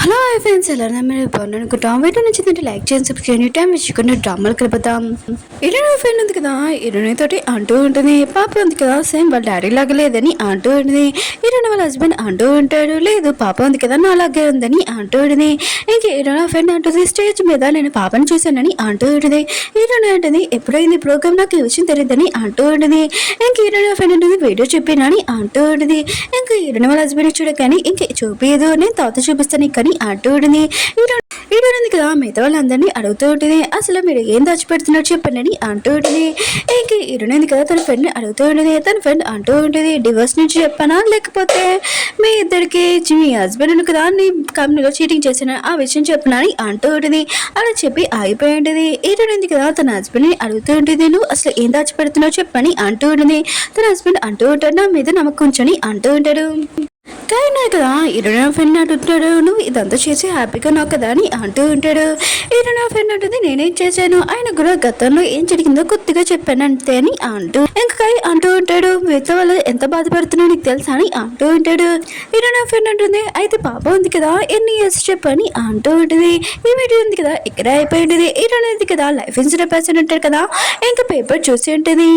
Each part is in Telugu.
హలో ఫ్రెండ్స్, ఎలా మీరు బాగున్నాను. వీడియో నచ్చిందంటే లైక్ చేయండి, సబ్స్క్రైబ్ చేయండి. టైం ఇచ్చుకున్న డ్రామాలు కలిపేద్దాం. ఇరవై ఫ్రెండ్ ఉంది కదా, ఇరవై తోటి అంటూ ఉంటుంది. పాప ఉంది కదా, సేమ్ వాళ్ళ డాడీ లాగా లేదని అంటూ ఉంటుంది. ఇరవై వాళ్ళ హస్బెండ్ అంటూ ఉంటాడు, లేదు పాప ఉంది కదా నా లాగే ఉందని అంటూ ఉంటుంది. ఇంక ఇరవై ఫ్రెండ్ అంటుంది, స్టేజ్ మీద నేను పాపను చూశానని అంటూ ఉంటుంది. ఇరవై అంటుంది, ఎప్పుడైంది ప్రోగ్రామ్ నాకు ఈ విషయం తెలియదని అంటూ ఉంటుంది. ఇంక ఇరవై ఫ్రెండ్ ఉంటుంది, వీడియో చెప్పినని అంటూ ఉంటుంది. ఇంక ఇరవై వాళ్ళ హస్బెండ్ చూడగాని ఇంక చూపించదు, నేను తాత చూపిస్తాను కానీ అంటూ ఉంటుంది. ఈడుంది కదా, మిగతా వాళ్ళందరినీ అడుగుతూ ఉంటుంది, అసలు మీరు ఏం దాచిపెడుతున్నారు చెప్పండి అని అంటూ ఉంటుంది. ఇంక ఈడుంది కదా, తన ఫ్రెండ్ అడుగుతూ ఉంటుంది. తన ఫ్రెండ్ అంటూ ఉంటుంది, డివోర్స్ నుంచి చెప్పానా లేకపోతే మీ ఇద్దరికి మీ హస్బెండ్ కదా నీ కంపెనీలో చీటింగ్ చేసిన ఆ విషయం చెప్పనా అని అంటూ ఉంటుంది. అలా చెప్పి ఆగిపోయి ఉంటుంది. ఈడుంది కదా, తన హస్బెండ్ని అడుగుతూ ఉంటుంది, నువ్వు అసలు ఏం దాచిపెడుతున్నావు చెప్పని అంటూ ఉంటుంది. తన హస్బెండ్ అంటూ ఉంటాడు, నా మీద నమ్మకం ఉంచని అంటూ ఉంటాడు. కానీ కదా ఇరవై ఫ్రెండ్ అంటుంటాడు, నువ్వు ఇదంతా చేసి హ్యాపీగా ఉన్నావు కదా అని అంటూ ఉంటాడు. ఇరవై ఫ్రెండ్ అంటుంది, నేనేం చేశాను, ఆయన కూడా గతంలో ఏం జరిగిందో కొద్దిగా చెప్పాను అంతే అని అంటూ ఇంకా అంటూ ఉంటాడు. మిగతా వాళ్ళు ఎంత బాధపడుతున్నావు నీకు తెలుసా అని అంటూ ఉంటాడు. ఇరవై ఫ్రెండ్ అంటుంది, అయితే పాప ఉంది కదా ఎన్ని ఇయర్స్ చెప్పని అంటూ ఉంటుంది. ఈ వీడియో ఉంది కదా ఇక్కడ అయిపోయి ఉంటుంది. ఇరవై ఉంది కదా లైఫ్ ఇన్సూరెన్స్ పర్సన్ ఉంటాడు కదా, ఇంకా పేపర్ చూసి ఉంటుంది.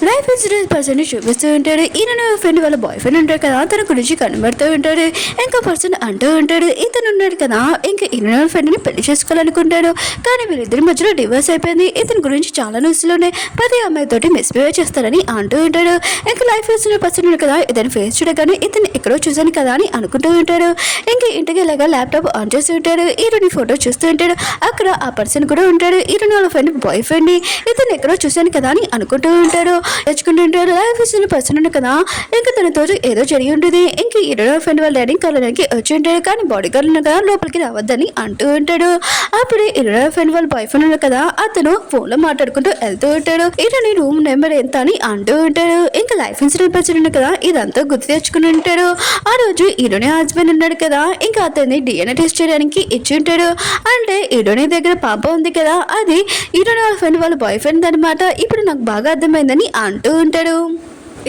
లైఫ్ ఇన్సూరెన్స్ పర్సన్ చూపిస్తూ ఉంటాడు. ఈయన ఫ్రెండ్ వాళ్ళ బాయ్ ఫ్రెండ్ ఉంటాడు కదా, తన గురించి కనబడుతూ ఉంటాడు. ఇంకా పర్సన్ అంటూ ఉంటాడు, ఇతను ఉన్నాడు కదా ఇంకా ఈయన ఫ్రెండ్ని పెళ్లి చేసుకోవాలనుకుంటాడు, కానీ వీళ్ళిద్దరి మధ్యలో డివోర్స్ అయిపోయింది. ఇతని గురించి చాలా న్యూస్లు ఉన్నాయి, ప్రతి అమ్మాయితోటి మిస్బిహేవ్ చేస్తారని అంటూ ఉంటాడు. ఇంకా లైఫ్ ఇన్సూరెన్స్ పర్సన్ ఉన్నాడు కదా, ఇతని ఫేస్ చూడగానే ఇతను ఎక్కడో చూశాను కదా అని అనుకుంటూ ఉంటాడు. ఇంకా ఇంటికి ఇలాగా ల్యాప్టాప్ ఆన్ చేస్తూ ఉంటాడు. ఈరోని ఫోటో చూస్తూ ఉంటాడు. అక్కడ ఆ పర్సన్ కూడా ఉంటాడు, ఈరోని వాళ్ళ ఫ్రెండ్ బాయ్ ఫ్రెండ్ని ఇతను ఎక్కడో చూశాను కదా అని అనుకుంటూ ఉంటాడు. తెచ్చుకుంటుంటారు. లైఫ్ ఇన్సూరెన్స్ పర్సన్ ఉంది కదా, ఇంకా తనతో ఏదో జరిగి ఉంటుంది. ఇంక ఇరవై ఫ్రెండ్ వాళ్ళ డాడీ కలడానికి వచ్చి ఉంటాడు, కానీ బాడీ గార్డ్ కదా లోపలికి రావద్దని అంటూ ఉంటాడు. అప్పుడు ఇరవై ఫ్రెండ్ వాళ్ళ బాయ్ ఫ్రెండ్ ఉంది కదా, అతను ఫోన్ లో మాట్లాడుకుంటూ వెళ్తూ ఉంటాడు. ఇతని రూమ్ నెంబర్ ఎంత అని అంటూ ఉంటాడు. ఇంకా లైఫ్ ఇన్సూరెన్స్ పర్సన్ ఉంది కదా, ఇదంతా గుర్తు తెచ్చుకుని ఉంటాడు. ఆ రోజు ఇరోని హస్బెండ్ ఉన్నాడు కదా, ఇంకా అతన్ని డిఎన్ఏ టెస్ట్ చేయడానికి ఇచ్చి ఉంటాడు. అంటే ఇరోని దగ్గర పాప ఉంది కదా, అది ఇరోని వాళ్ళ ఫ్రెండ్ వాళ్ళ బాయ్ ఫ్రెండ్ అనమాట. ఇప్పుడు నాకు బాగా అర్థమైందని అంటూ ఉంటాడు.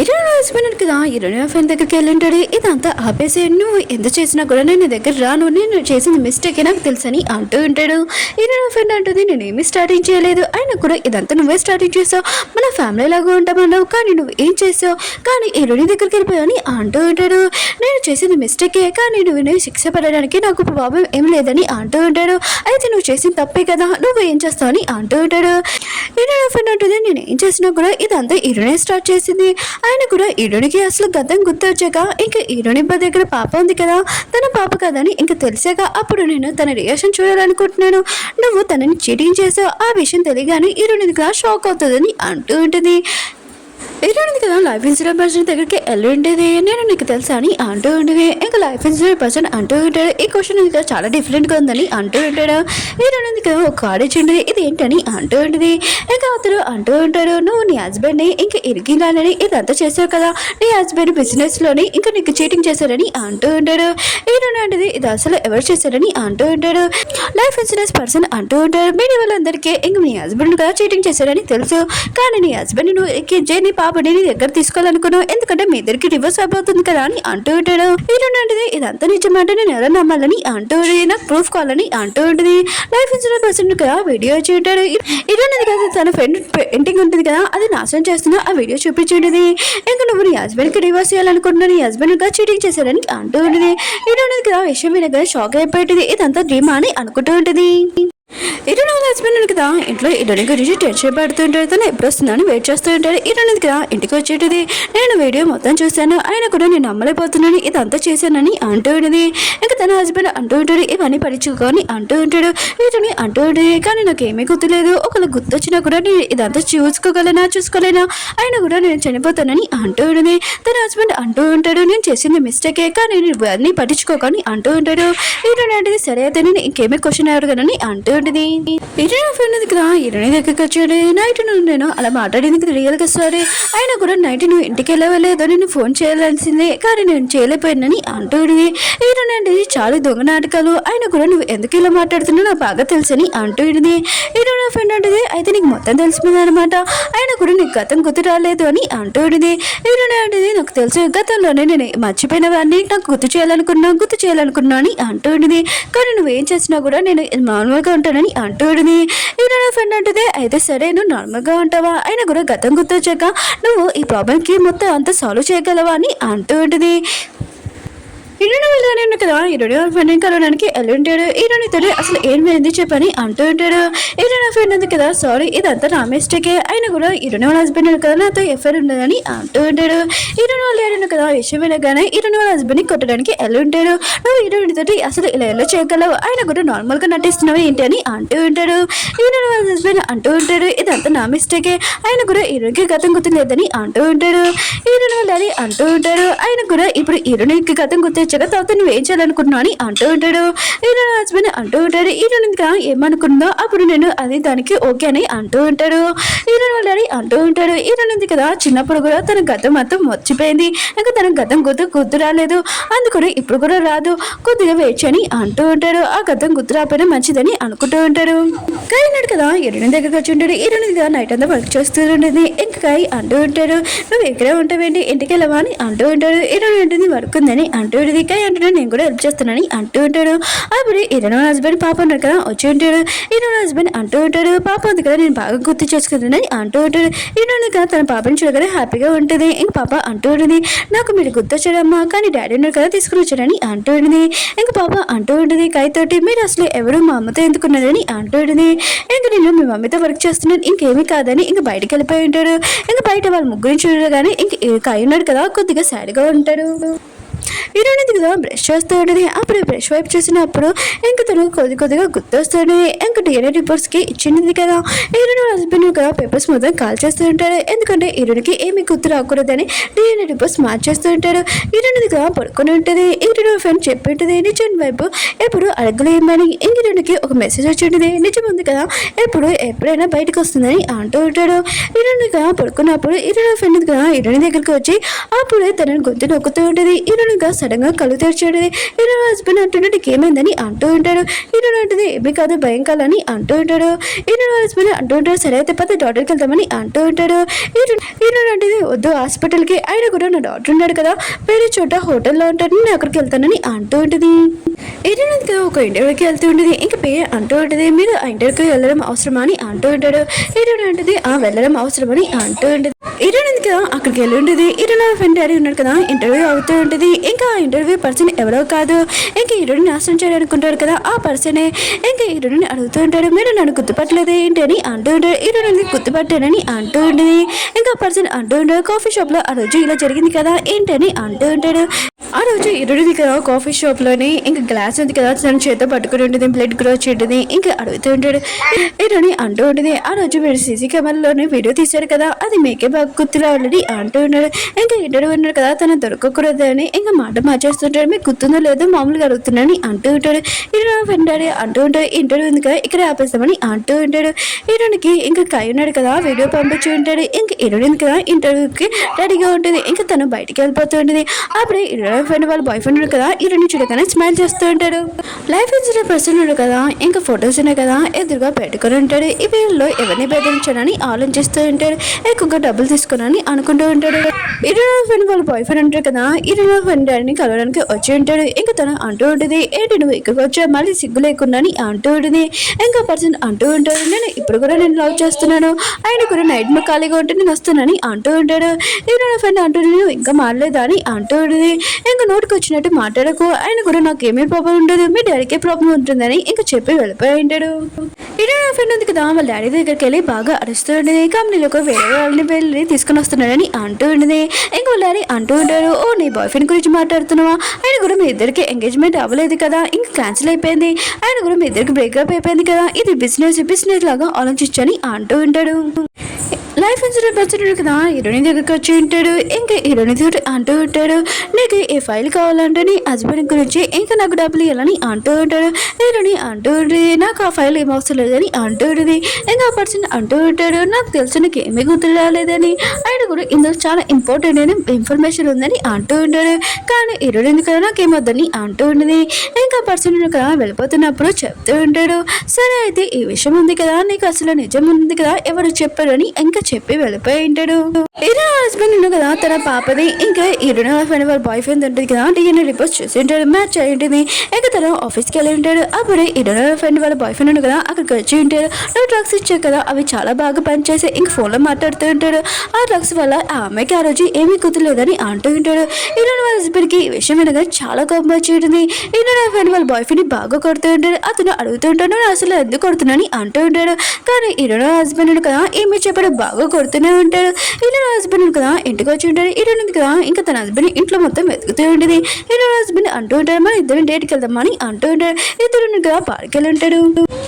ఇరవై హస్బెండ్ కదా, ఇరవై ఫ్రెండ్ దగ్గరికి వెళ్ళి ఉంటాడు. ఇదంతా ఆపేసే, నువ్వు ఎంత చేసినా కూడా నేను దగ్గర రాను, నేను చేసిన మిస్టేకే నాకు తెలుసని అంటూ ఉంటాడు. ఇరవై ఫ్రెండ్ అంటుంది, నేనేమి స్టార్టింగ్ చేయలేదు, అయినా కూడా ఇదంతా నువ్వే స్టార్టింగ్ చేసావు, మన ఫ్యామిలీ లాగా ఉంటామన్నావు, కానీ నువ్వు ఏం చేసావు, కానీ ఇరవై దగ్గరికి వెళ్ళిపోయావని అంటూ ఉంటాడు. నేను చేసిన మిస్టేకే, కానీ నువ్వు శిక్ష పడడానికి నాకు ప్రాబ్లం ఏం లేదని అంటూ ఉంటాడు. అయితే నువ్వు చేసిన తప్పే కదా, నువ్వు ఏం చేస్తావు అని అంటూ ఉంటాడు. ఇరవై ఫ్రెండ్ అంటుంది, నేను ఏం చేసినా కూడా ఇదంతా ఇరవై స్టార్ట్ చేసింది, ఆయన కూడా ఈరోనికి అసలు గతం గుర్తొచ్చాక ఇంకా ఈరోని దగ్గర పాప ఉంది కదా, తన పాప కదని ఇంకా తెలిసాక అప్పుడు నేను తన రియాక్షన్ చూడాలనుకుంటున్నాను, నువ్వు తనని చీటింగ్ చేసావు, ఆ విషయం తెలియగానే ఈరోని షాక్ అవుతుందని అంటూ ఉంటుంది. ఇలాంటిది కదా లైఫ్ ఇన్సూరెన్స్ పర్సన్ దగ్గరికి వెళ్ళి ఉండేది, నేను నీకు తెలుసా అని అంటూ ఉండేది. ఇంకా లైఫ్ ఇన్సూరెన్స్ పర్సన్ అంటూ ఉంటాడు, ఈ క్వశ్చన్ ఇంకా చాలా డిఫరెంట్గా ఉందని అంటూ ఉంటాడు. ఇలాంటిది కదా ఒక కార్డు ఇచ్చింది, ఇది ఏంటని అంటూ ఉంటుంది. ఇంకా అతను అంటూ ఉంటాడు, నువ్వు నీ హస్బెండ్ని ఇంకా ఇరికిందని ఇదంతా చేసావు కదా, నీ హస్బెండ్ బిజినెస్లోని ఇంకా నీకు చీటింగ్ చేశారని అంటూ ఉంటాడు. ఇలాంటిది ఇది అసలు ఎవరు చేశారని అంటూ ఉంటాడు. లైఫ్ ఇన్సూరెన్స్ పర్సన్ అంటూ ఉంటాడు, మీ వాళ్ళందరికీ ఇంక మీ హస్బెండ్ కదా చీటింగ్ చేశారని తెలుసు, కానీ నీ హస్బెండ్ నువ్వు ఎక్కించే నీ పాపని నీ దగ్గర తీసుకోవాలనుకున్నావు, ఎందుకంటే మీ ఇద్దరికి డివోర్స్ అయిపోతుంది కదా అని అంటూ ఉంటాడు. ఇలాంటిది ఇదంతా నిజమంటే నేను ఎలా నమ్మాలని అంటూ ఉంటుంది, నాకు ప్రూఫ్ కావాలని అంటూ ఉంటుంది. లైఫ్ ఇన్సూరెన్స్ పర్సన్ కదా వీడియో వచ్చి ఉంటాడు. ఇలాంటిది కదా తన ఫ్రెండ్ పెయింటింగ్ ఉంటుంది కదా, అది నాశనం చేస్తున్నా ఆ వీడియో చూపించుంటుంది. ఇంకా నువ్వు నీ హస్బెండ్కి డివోర్స్ చేయాలనుకుంటున్నా, నీ హస్బెండ్ గా చీటింగ్ చేశారని అంటూ ఉంటుంది. ఇలాంటిది కదా విషయం వినగా షాక్ అయిపోయింది, ఇదంతా డ్రీమా అని అనుకుంటూ ఉంటుంది. ఇరవై హస్బెండ్ కదా ఇంట్లో ఇరవై గురించి టెన్షన్ పడుతుంటాడు, తను ఎప్పుడు వస్తుందని వెయిట్ చేస్తూ ఉంటాడు. ఇరవై కదా ఇంటికి వచ్చేటిది, నేను వీడియో మొత్తం చూశాను, ఆయన కూడా నేను నమ్మలేకపోతున్నాను, ఇదంతా చేశానని అంటూ ఉంటుంది. ఇంకా తన హస్బెండ్ అంటూ ఉంటాడు, ఇవన్నీ పరీక్షకొని అంటూ ఉంటాడు. వీటిని అంటూ ఉంటుంది, కానీ నాకు ఏమీ గుర్తులేదు, ఒకవేళ గుర్తొచ్చినా కూడా నేను ఇదంతా చూసుకోలేనా, ఆయన కూడా నేను చనిపోతానని అంటూ ఉంటుంది. తన హస్బెండ్ అంటూ ఉంటాడు, నేను చేసింది మిస్టేకే, కానీ నేను ఇవన్నీ పట్టించుకోకని అంటూ ఉంటాడు. ఇలాంటిది సరే అయితే నేను ఇంకేమీ క్వశ్చన్ అడగనని అంటూ ఉంటుంది. ఇరుని ఫ్రెండ్ ఉంది కదా ఇరుని దగ్గరికి వచ్చాడు. నైట్ నేను అలా మాట్లాడేందుకు రియల్ గా సారీ, అయినా కూడా నైట్ నువ్వు ఇంటికి వెళ్ళవలేదో నేను ఫోన్ చేయాల్సిందే కానీ నేను చేయలేకపోయానని అంటుంది. ఇరుని అంటే చాలా దొంగ నాటకాలు, అయినా కూడా నువ్వు ఎందుకు ఇలా మాట్లాడుతున్నా నాకు బాగా తెలుసని అంటుంది. ఇరుని ఫ్రెండ్ అంటే అయితే నీకు మొత్తం తెలిసిపోయింది అనమాట, అయినా కూడా నీకు గతం గుర్తు రాలేదు అని అంటుంది. ఇరుని అంటే నాకు తెలుసు గతంలోనే నేను మర్చిపోయిన వాడిని నాకు గుర్తు చేయాలనుకున్నా అని అంటుంది. కానీ నువ్వేం చేసినా కూడా నేను నార్మల్గా ఉంటానని అంటుంది. ఇరుని ఫ్రెండ్ అంటే అయితే సరే నువ్వు నార్మల్గా ఉంటావా, అయినా కూడా గతం గుర్తొచ్చాక నువ్వు ఈ ప్రాబ్లంకి మొత్తం అంతా సాల్వ్ చేయగలవా అని అంటూ ఉంటుంది. ఇరుని వెళ్ళాను కదా ఇరుని ఫ్రెండ్ కలవడానికి వెళ్ళుంటాడు. ఇరునితో అసలు ఏం పోయింది చెప్పని అంటూ ఉంటాడు. ఇరుని ఫ్రెండ్ ఉంది కదా సారీ ఇదంతా నా మిస్టేకే, అయినా కూడా ఇరుని వాళ్ళ హస్బెండ్ కదా నాతో ఎఫ్ఐఆర్ ఉండదని అంటూ ఉంటాడు. ఇరుని వాళ్ళు ఏడు కదా విషయం వినగానే ఇరుని వాళ్ళ హస్బెండ్ని కొట్టడానికి వెళ్ళుంటాడు. నువ్వు ఇరునితో అసలు ఇలా ఎలా చేయగలవు, ఆయన కూడా నార్మల్గా నటిస్తున్నావు ఏంటి అని అంటూ ఉంటాడు. ఇరుని వాళ్ళ హస్బెండ్ అంటూ ఉంటాడు ఇదంతా నా మిస్టేకే, ఆయన కూడా ఇరునికి గతం గుర్తు లేదని అంటూ ఉంటాడు. ఇరుని వాళ్ళని అంటూ ఉంటాడు. ఆయన కూడా ఇప్పుడు ఇరునికి గతం గుర్తు తర్వాత నువ్వు ఏం చేయాలనుకున్నావు అని అంటూ ఉంటాడు. ఇరుని హస్బెండ్ అంటూ ఉంటాడు ఇరుని ఏమనుకుందో అప్పుడు నేను అది దానికి ఓకే అని అంటూ ఉంటాడు. ఇరుని వాళ్ళని అంటూ ఉంటాడు ఇరుని కదా చిన్నప్పుడు కూడా తన గతం మొత్తం మర్చిపోయింది, ఇంకా తన గతం గుర్తు రాలేదు, అందుకని ఇప్పుడు కూడా రాదు, కొద్దిగా వెయిట్ అని అంటూ ఉంటాడు. ఆ గతం గుర్తు రాకపోయినా మంచిదని అనుకుంటూ ఉంటాడు. కాయనాడు కదా ఇరుని దగ్గరికి వచ్చి ఉంటాడు. ఇరుని కదా నైట్ అంతా వర్క్ చేస్తూ ఉంటుంది. ఇంకా కాయ అంటూ ఉంటాడు నువ్వు ఎక్కడే ఉంటావేంటి ఇంటికి వెళ్ళవా అని అంటూ ఉంటాడు. ఇరుని ఉంటుంది వర్క్ ఉందని అంటూ ఉంటుంది. కాయ అంటున్నాడు నేను కూడా హెల్ప్ చేస్తానని అంటూ ఉంటాడు. అప్పుడు ఇరుని హస్బెండ్ పాప ఉన్నారు కదా వచ్చి ఉంటాడు. ఇరుని హస్బెండ్ అంటూ ఉంటాడు పాప ఉంది కదా నేను బాగా గుర్తు చేసుకుంటానని అంటూ ఉంటాడు. ఇరుని కదా తన పాపని చూడగానే హ్యాపీగా ఉంటుంది. ఇంక పాప అంటూ ఉంటుంది నాకు మీరు గుర్తొచ్చాడమ్మా కానీ డాడీ ఉన్నారు కదా తీసుకుని వచ్చాడని అంటూ ఉంటుంది. ఇంక పాప అంటూ ఉంటుంది కాయతోటి మీరు అసలు ఎవరు మా అమ్మతో ఎందుకున్నదని అంటూ ఉంటుంది. ఇంక నేను మీ మమ్మీతో వర్క్ చేస్తున్నాను ఇంకేమీ కాదని ఇంక బయటకు వెళ్ళిపోయి ఉంటాడు. ఇంక బయట వాళ్ళ ముగ్గురిని చూడగానే ఇంక కాయ ఉన్నాడు కదా కొద్దిగా సాడ్గా ఉంటాడు. ఇరుని కదా బ్రష్ చేస్తూ ఉంటుంది. అప్పుడు బ్రష్ వైపు చూసినప్పుడు ఇంక తను కొద్దిగా గుర్తొస్తుంది. ఇంక DNA రిపోర్ట్స్కి ఇచ్చింది కదా ఇరుని హస్బెండ్ కదా పేపర్స్ మొత్తం కాల్ చేస్తూ ఉంటాడు. ఎందుకంటే ఇరునికి ఏమి గుర్తు రాకూడదని DNA రిపోర్ట్స్ మార్చేస్తూ ఉంటాడు. ఇరుని కదా పడుకొని ఉంటుంది. ఇరుని ఫ్రెండ్ చెప్పి ఉంటుంది నిజం వైపు ఎప్పుడు అడగలేమని. ఇంక ఇరునికి ఒక మెసేజ్ వచ్చి ఉంటుంది నిజం ఉంది కదా ఎప్పుడైనా బయటకు వస్తుందని అంటూ ఉంటాడు. ఇరుని కదా పడుకున్నప్పుడు ఇరుని ఫ్రెండ్ కదా ఇరుని దగ్గరికి వచ్చి అప్పుడే తనని గొంతు నొక్కుతూ ఉంటుంది. ఇరునిగా సడన్ గా కళ్ళు తెరిచాడు. ఇరుని హస్బెండ్ అంటున్నాడు ఏమైందని అంటూ ఉంటాడు. ఇరుని అంటుంది ఏమీ కాదు భయం కాలని అంటూ ఉంటాడు. ఇరుని హస్బెండ్ అంటూ ఉంటాడు సరే అయితే పద డాక్టర్కి వెళ్తామని అంటూ ఉంటాడు. ఇరుని అంటుంది వద్దు హాస్పిటల్కి, ఆయన కూడా నా డాక్టర్ ఉన్నాడు కదా వేరే చోట హోటల్లో ఉంటాడు నేను అక్కడికి వెళ్తానని అంటూ ఉంటుంది. ఇరుని కదా ఒక ఇంటర్వ్యూకి వెళ్తూ ఉంటుంది. ఇంక పే అంటూ ఉంటుంది మీరు ఆ ఇంటర్వ్యూకి వెళ్ళడం అవసరమా అని అంటూ ఉంటాడు. ఇరుని అంటుంది వెళ్ళడం అవసరమని అంటూ ఉంటుంది. ఇరుని కదా అక్కడికి వెళ్ళి ఉంటుంది. ఇరుని ఫ్రెండ్ డాడీ ఉన్నాడు కదా ఇంటర్వ్యూ అవుతూ ఉంటుంది. ఇంకా ఆ ఇంటర్వ్యూ పర్సన్ ఎవరో కాదు ఇంకా ఇరుని నాశనం చేయాలనుకుంటాడు కదా ఆ పర్సనే. ఇంకా ఇరుని అడుగుతూ ఉంటాడు మీరు నన్ను గుర్తుపట్టలేదు ఏంటి అని అంటూ ఉంటాడు. ఇరుని గుర్తుపట్టానని అంటూ ఉంటుంది. ఇంకా పర్సన్ అంటూ ఉంటాడు కాఫీ షాప్ లో ఆ రోజు ఇలా జరిగింది కదా ఏంటి అని అంటూ ఉంటాడు. ఆ రోజు ఇరుడిది కదా కాఫీ షాప్ లోని ఇంకా గ్లాస్ ఉంది కదా తన చేత పట్టుకుని ఉంటుంది బ్లడ్ గ్రోచ్ ఉంటుంది. ఇంకా అడుగుతూ ఉంటాడు. ఇరుని అంటూ ఉంటుంది ఆ రోజు మీరు సీసీ కెమెరాలోనే వీడియో తీశారు కదా అది మీకే బాగా గుర్తులు ఆల్రెడీ అంటూ ఉన్నాడు. ఇంకా ఇంటర్వ్యూ ఉన్నాడు కదా తను దొరకకూడదని ఇంకా మాట మార్చేస్తుంటాడు మీకు గుర్తుందో లేదో మామూలుగా అడుగుతున్నాడని అంటూ ఉంటాడు. ఇరుని వెంటాడు అంటూ ఉంటాడు ఇంటర్వ్యూ ఉంది కదా ఇక్కడ ఆపేస్తామని అంటూ ఉంటాడు. ఇరునికి ఇంకా కాయ ఉన్నాడు కదా వీడియో పంపించి ఉంటాడు. ఇంకా ఇరుని కదా ఇంటర్వ్యూకి రెడీగా ఉంటుంది. ఇంకా తను బయటికి వెళ్ళిపోతూ ఉంటుంది. అప్పుడే ఇరుని ఫ్రెండ్ వాళ్ళ బాయ్ ఫ్రెండ్ కదా ఇరుని చూడగానే స్మైల్ చేస్తూ ఉంటాడు. లైఫ్ ఇన్సూరెన్స్ పర్సన్ ఉన్నాడు కదా ఇంకా ఫొటోస్ ఉన్నాయి కదా ఎదురుగా పెట్టుకుని ఉంటాడు. ఈ వీళ్ళలో ఎవరిని బెదిరించాడని ఆలోచిస్తూ ఉంటాడు. ఎక్కువగా డబ్బులు తీసుకుని అనుకుంటూ ఉంటాడు. ఇరుని ఫ్రెండ్ వాళ్ళ బాయ్ ఫ్రెండ్ ఉంటాడు కదా ఇరుని ఫ్రెండ్ డాడీని కలవడానికి వచ్చి ఉంటాడు. ఇంకా తను అంటూ ఉంటుంది ఏంటి నువ్వు ఇక్కడికి వచ్చా మళ్ళీ సిగ్గు లేకుండా అంటూ ఉంటుంది. ఇంకా పర్సన్ అంటూ ఉంటాడు నేను ఇప్పుడు కూడా నేను లవ్ చేస్తున్నాను ఆయన కూడా నైట్ మా ఖాళీగా ఉంటే నేను వస్తున్నానని అంటూ ఉంటాడు. ఇరుని ఫ్రెండ్ అంటూ నేను ఇంకా మారలేదా అని అంటూ ఉంటుంది. ఇంకా నోటికి వచ్చినట్టు మాట్లాడకు ఆయన కూడా నాకు ఏమీ ప్రాబ్లం ఉండదు మీ డాడీకే ప్రాబ్లం ఉంటుందని ఇంకా చెప్పి వెళ్ళిపోయి ఉంటాడు. ఇరుని ఫ్రెండ్ ఉంది కదా వాళ్ళ డాడీ దగ్గరికి వెళ్ళి బాగా అరుస్తూ ఉండేది కంపెనీలోకి వేరే వాళ్ళని వెళ్ళి తీసుకుని వస్తున్నాడని అంటూ ఉండేది. ఇంకా వాళ్ళ డాడీ అంటూ ఉంటాడు ఓ నీ బాయ్ ఫ్రెండ్ గురించి మాట్లాడుతున్నావా ఆయన కూడా మీ ఇద్దరికి ఎంగేజ్మెంట్ అవ్వలేదు కదా ఇంకా క్యాన్సిల్ అయిపోయింది ఆయన కూడా మీ ఇద్దరికి బ్రేకప్ అయిపోయింది కదా ఇది బిజినెస్ లాగా ఆలోచించని అంటూ ఉంటాడు. లైఫ్ ఇన్సూరెన్స్ పర్సన్ కదా హీరోయిన్ దగ్గరికి వచ్చి ఉంటాడు. ఇంకా హీరోయిన్ తోటి అంటూ ఉంటాడు, నీకు ఈ ఫైల్ కావాలంటే నీ హస్బెండ్ గురించి ఇంకా నాకు డబ్బులు ఇవ్వాలని అంటూ ఉంటాడు. హీరోని అంటూ ఉంటుంది, నాకు ఆ ఫైల్ ఏం అవసరం లేదని అంటూ ఉంటుంది. ఇంకా ఆ పర్సన్ అంటూ ఉంటాడు, నాకు తెలుసు నీకు ఏమీ గుర్తు రాలేదని, ఆయన కూడా ఇందులో చాలా ఇంపార్టెంట్ అయిన ఇన్ఫర్మేషన్ ఉందని అంటూ ఉంటాడు. కానీ హీరోయిన్ కదా నాకేమొద్దని అంటూ ఉంటుంది. ఇంకా పర్సన్ కదా వెళ్ళిపోతున్నప్పుడు చెప్తూ ఉంటాడు, సరే అయితే ఈ విషయం ఉంది కదా, నీకు అసలు నిజం ఉంది కదా, ఎవరు చెప్పారని ఇంకా చెప్పి వెళ్ళిపోయి ఉంటాడు. హీరో హస్బెండ్ కదా తన పాపది ఇంకా హీరోయిన్ ఫ్రెండ్ వాళ్ళ బాయ్ ఫ్రెండ్ ఉంటుంది కదా డిఎన్ఏ రిపోర్ట్ చూసి ఉంటాడు, మ్యాచ్ అయి ఉంటుంది. ఇంకా తన ఆఫీస్కి వెళ్ళి ఉంటాడు. అప్పుడు హీరోయిన్ ఫ్రెండ్ వాళ్ళ బాయ్ ఫ్రెండ్ ఉంది కదా అక్కడికి వచ్చి ఉంటాడు. నువ్వు డ్రగ్స్ ఇచ్చావు కదా అవి చాలా బాగా పనిచేసి ఇంక ఫోన్లో మాట్లాడుతూ ఉంటాడు. ఆ డ్రగ్స్ వల్ల ఆ అమ్మాయికి ఆ రోజు ఏమీ కుదరలేదని అంటూ ఉంటాడు. హీరోయిన్ వాళ్ళ హస్బెండ్కి ఈ విషయం వినగా చాలా కోపం వచ్చి ఉంటుంది. హీరోయిన్ ఫ్రెండ్ వాళ్ళ బాయ్ ఫ్రెండ్ బాగా కొడుతూ ఉంటాడు. అతను అడుగుతూ ఉంటాడు, అసలు ఎందుకు కొడుతున్నాని అంటూ ఉంటాడు. కానీ హీరోయిన్ హస్బెండ్ కదా ఏమి చెప్పాడు, బాగా కొడుతూనే ఉంటాడు. హీరోయిన్ హస్బెండ్ కదా ఇంటికి వచ్చి ఉంటాడు. హీరోయిన్ కదా ఇంకా తన హస్బెండ్ ఇంట్లో మొత్తం వెతుకుతూ ఉంటుంది. హీరోయిన్ హస్బెండ్ అంటూ ఉంటాడు, మన ఇద్దరు డేట్కి వెళ్దామని అంటూ ఉంటాడు. ఇద్దరు కదా పార్క్ వెళ్ళి ఉంటాడు.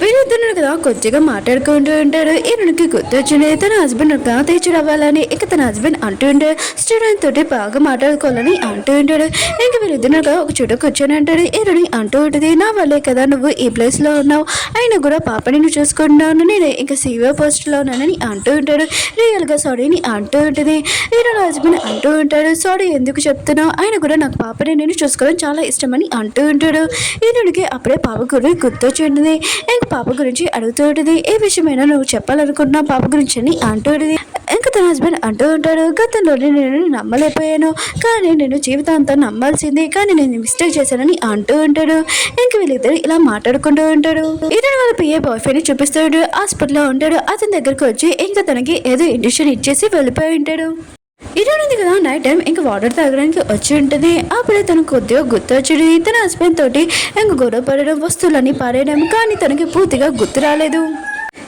వీళ్ళిద్దరు కదా కొద్దిగా మాట్లాడుకుంటూ ఉంటాడు. హీరోయిన్కి గుర్తొచ్చింది తన హస్బెండ్ కదా టీచర్ అవ్వాలని. ఇక తన హస్బెండ్ అంటూ ఉంటాడు, స్టూడెంట్ తోటి బాగా మాట్లాడుకోవాలని అంటూ ఉంటాడు. ఇంకా వీళ్ళిద్దరు కదా ఒక చోట కూర్చొని అంటాడు. హీరోయిన్ అంటూ ఉంటుంది, నా వల్లే కదా నువ్వు ఈ ప్లేస్ లో ఉన్నావు, అయినా కూడా పాపని నువ్వు చూసుకుంటున్నాను, నేను ఇంకా సీఓ పోస్ట్ లో ఉన్నానని అంటూ ఉంటాడు. రియల్ గా సారీని అంటూ ఉంటుంది. హీరోయిన్ హస్బెండ్ అంటూ ఉంటాడు, సారీ ఎందుకు చెప్తున్నావు, ఆయన కూడా నాకు పాపని నేను చూసుకోవడం చాలా ఇష్టమని అంటూ ఉంటాడు. హీరోయిన్కి అప్పుడే పాప గురించి గుర్తొచ్చి ఉంటుంది. ఇంకా పాప గురించి అడుగుతూ ఉంటుంది, ఏ విషయమైనా నువ్వు చెప్పాలనుకుంటున్నావు పాప గురించి అని అంటూ ఉంటుంది. ఇంకా తన హస్బెండ్ అంటూ ఉంటాడు, గతంలోనే నేను నమ్మలేకపోయాను, కానీ నేను జీవితాంతం నమ్మాల్సిందే, కానీ నేను మిస్టేక్ చేశానని అంటూ ఉంటాడు. ఇంక వీళ్ళిద్దరు ఇలా మాట్లాడుకుంటూ ఉంటాడు. హీరోయిన్ వాళ్ళ పిఏ బాయ్ ఫ్రెండ్ చూపిస్తాడు, హాస్పిటల్లో ఉంటాడు. అతని దగ్గరకు వచ్చి ఇంకా తనకి ఏదో ఇంజెక్షన్ ఇచ్చేసి వెళ్ళిపోయి ఉంటాడు. హీరోయిన్ ఉంది కదా నైట్ టైం ఇంకా వాటర్ తాగడానికి వచ్చి ఉంటుంది. అప్పుడే తనకు కొద్దిగా గుర్తు వచ్చేది. తన హస్బెండ్ తోటి ఇంకా గొడవ పడడం, వస్తువులన్నీ పారేయడం, కానీ తనకి పూర్తిగా గుర్తు రాలేదు.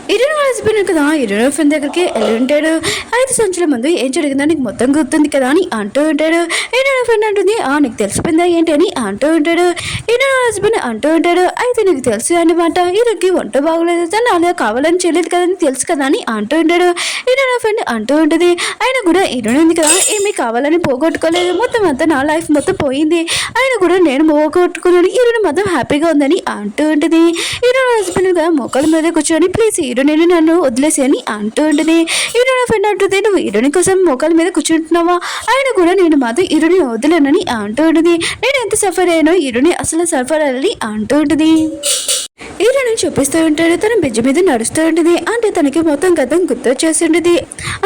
హీరోయిన్ హస్బెండ్ కదా హీరోయిన్ ఫ్రెండ్ దగ్గరికి వెళ్ళి ఉంటాడు. 5 సంవత్సరాల ముందు ఏం జరిగిందో నీకు మొత్తం గుర్తుంది కదా అని అంటూ ఉంటాడు. హీరోయిన్ ఫ్రెండ్ అంటుంది, నీకు తెలిసిపోయిందా ఏంటి అని అంటూ ఉంటాడు. హీరోయిన్ హస్బెండ్ అంటూ ఉంటాడు, అయితే నీకు తెలుసు అనమాట, హీరోకి వంట బాగోలేదు, తను అలా కావాలని చేయలేదు కదని తెలుసు కదా అని అంటూ ఉంటాడు. హీరోయిన్ ఫ్రెండ్ అంటూ ఉంటుంది, ఆయన కూడా హీరోయిన్ ఉంది కదా ఏమీ కావాలని పోగొట్టుకోలేదు, మొత్తం అంతా నా లైఫ్ మొత్తం పోయింది, ఆయన కూడా నేను పోగొట్టుకున్నాను, హీరోయిన్ మొత్తం హ్యాపీగా ఉందని అంటూ ఉంటుంది. హీరోయిన్ హస్బెండ్ కదా మొక్కల మీద కూర్చొని ప్లీజ్ హీరోయిన్ నన్ను వదిలేసి అని అంటూ ఉంటుంది. హీరోయిన్ ఫ్రెండ్ అంటుంది, నువ్వు హీరోయిన్ కోసం మొక్కల మీద కూర్చుంటున్నావా, ఆయన కూడా నేను మాత్రం హీరోయిన్ వదిలేనని అంటూ ఉంటుంది. నేను ఎంత సఫర్ అయ్యానో హీరోయిన్ అసలు సఫర్ అయ్యాలని అంటూ ఉంటుంది. హీరోయిన్ చూపిస్తూ ఉంటాడు, తన బ్రిడ్జ్ మీద నడుస్తూ ఉంటుంది. అంటే తనకి మొత్తం గతం గుర్తొచ్చేసి ఉంటుంది.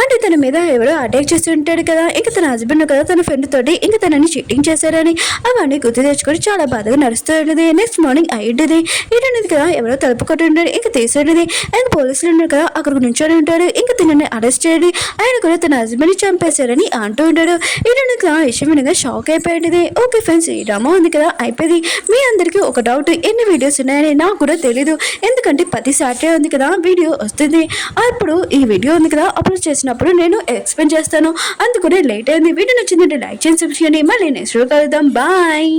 అంటే తన మీద ఎవరో అటాక్ చేస్తూ ఉంటాడు కదా, ఇంకా తన హస్బెండ్ కదా తన ఫ్రెండ్ తోటి ఇంకా తనని చీటింగ్ చేశారని అవన్నీ గుర్తు తెచ్చుకొని చాలా బాధగా నడుస్తూ ఉంటుంది. నెక్స్ట్ మార్నింగ్ అయ్యింది. హీరోయిన్ కదా ఎవరో తలుపు కొట్టి ఉంటాడు, ఇంకా తీసేది. ఇంకా పోలీసులు ఉన్నారు కదా అక్కడికి నుంచొని ఉంటాడు. ఇంకా తనని అరెస్ట్ చేయండి, ఆయన కూడా తన హస్బెండ్ చంపేశారని అంటూ ఉంటాడు. హీరోయిన్ కదా విషయం వినగా షాక్ అయిపోయింది. ఓకే ఫ్రెండ్స్, ఈ డ్రామా ఉంది కదా అయిపోయింది. మీ అందరికీ ఒక డౌట్, ఎన్ని వీడియోస్ ఉన్నాయని నాకు కూడా తెలీదు, ఎందుకంటే ప్రతి సాటర్డే ఉంది కదా వీడియో వస్తుంది, అప్పుడు ఈ వీడియో ఉంది కదా అప్లోడ్ చేసినప్పుడు నేను ఎక్స్ప్లెయిన్ చేస్తాను, అందుకనే లేట్ అయింది. వీడియో నచ్చిందంటే లైక్ చేయండి, సబ్స్క్రైబ్ చేయండి. మళ్ళీ నెక్స్ట్ కలుద్దాం, బాయ్.